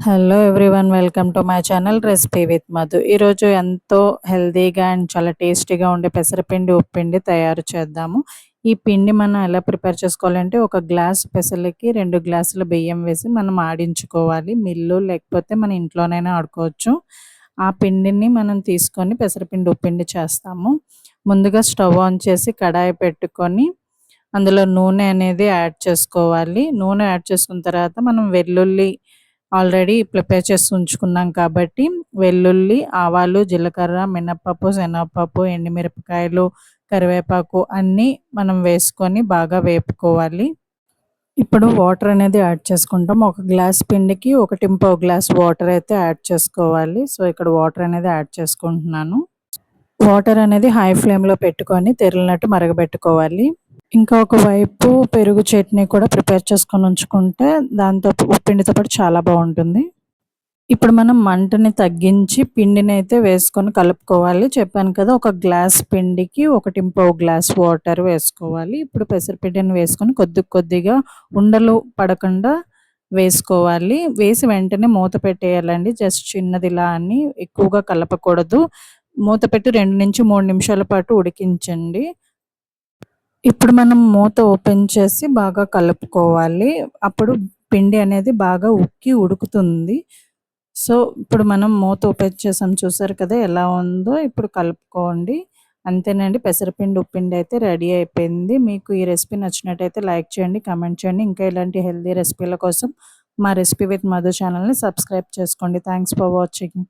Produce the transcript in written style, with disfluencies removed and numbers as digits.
Hello everyone, welcome to my channel recipe with Madhu. ఈరోజు ఎంతో హెల్తీగా అండ్ చాలా టేస్టీగా ఉండే పెసరపిండి ఉప్పిండి తయారు చేద్దాము. ఈ పిండి మనం ఎలా ప్రిపేర్ చేసుకోవాలంటే, ఒక గ్లాస్ పెసలకి 2 గ్లాసుల బియ్యం వేసి మనం ఆడించుకోవాలి. మిల్లు లేకపోతే మన ఇంట్లోనైనా ఆడుకోవచ్చు. ఆ పిండిని మనం తీసుకొని పెసరపిండి ఉప్పిండి చేస్తాము. ముందుగా స్టవ్ ఆన్ చేసి కడాయి పెట్టుకొని అందులో నూనె అనేది యాడ్ చేసుకోవాలి. నూనె యాడ్ చేసుకున్న తర్వాత మనం వెల్లుల్లి ఆల్రెడీ ప్రిపేర్ చేసి ఉంచుకున్నాం కాబట్టి వెల్లుల్లి, ఆవాలు, జీలకర్ర, మినపప్పు, శనగపప్పు, ఎండుమిరపకాయలు, కరివేపాకు అన్నీ మనం వేసుకొని బాగా వేపుకోవాలి. ఇప్పుడు వాటర్ అనేది యాడ్ చేసుకుంటాం. ఒక గ్లాస్ పిండికి 1.5 గ్లాస్ వాటర్ అయితే యాడ్ చేసుకోవాలి. సో, ఇక్కడ వాటర్ అనేది యాడ్ చేసుకుంటున్నాను. వాటర్ అనేది హై ఫ్లేమ్‌లో పెట్టుకొని తెరిలినట్టు మరగబెట్టుకోవాలి. ఇంకా ఒకవైపు పెరుగు చట్నీ కూడా ప్రిపేర్ చేసుకొని ఉంచుకుంటే దాంతో ఉప్పిండితో పాటు చాలా బాగుంటుంది. ఇప్పుడు మనం మంటని తగ్గించి పిండినైతే వేసుకొని కలుపుకోవాలి. చెప్పాను కదా, ఒక గ్లాస్ పిండికి 1.5 గ్లాస్ వాటర్ వేసుకోవాలి. ఇప్పుడు పెసరపిండిని వేసుకొని కొద్ది కొద్దిగా ఉండలు పడకుండా వేసుకోవాలి. వేసి వెంటనే మూత పెట్టేయాలండి. జస్ట్ చిన్నదిలా అని ఎక్కువగా కలపకూడదు. మూత పెట్టి 2-3 నిమిషాల పాటు ఉడికించండి. ఇప్పుడు మనం మూత ఓపెన్ చేసి బాగా కలుపుకోవాలి. అప్పుడు పిండి అనేది బాగా ఉడుకుతుంది. సో, ఇప్పుడు మనం మూత ఓపెన్ చేసాం, చూసారు కదా ఎలా ఉందో. ఇప్పుడు కలుపుకోండి. అంతేనండి, పెసరపిండి ఉప్పిండి అయితే రెడీ అయిపోయింది. మీకు ఈ రెసిపీ నచ్చినట్టయితే లైక్ చేయండి, కామెంట్ చేయండి. ఇంకా ఇలాంటి హెల్తీ రెసిపీల కోసం మా రెసిపీ విత్ మధు ఛానల్‌ని సబ్స్క్రైబ్ చేసుకోండి. Thanks for watching.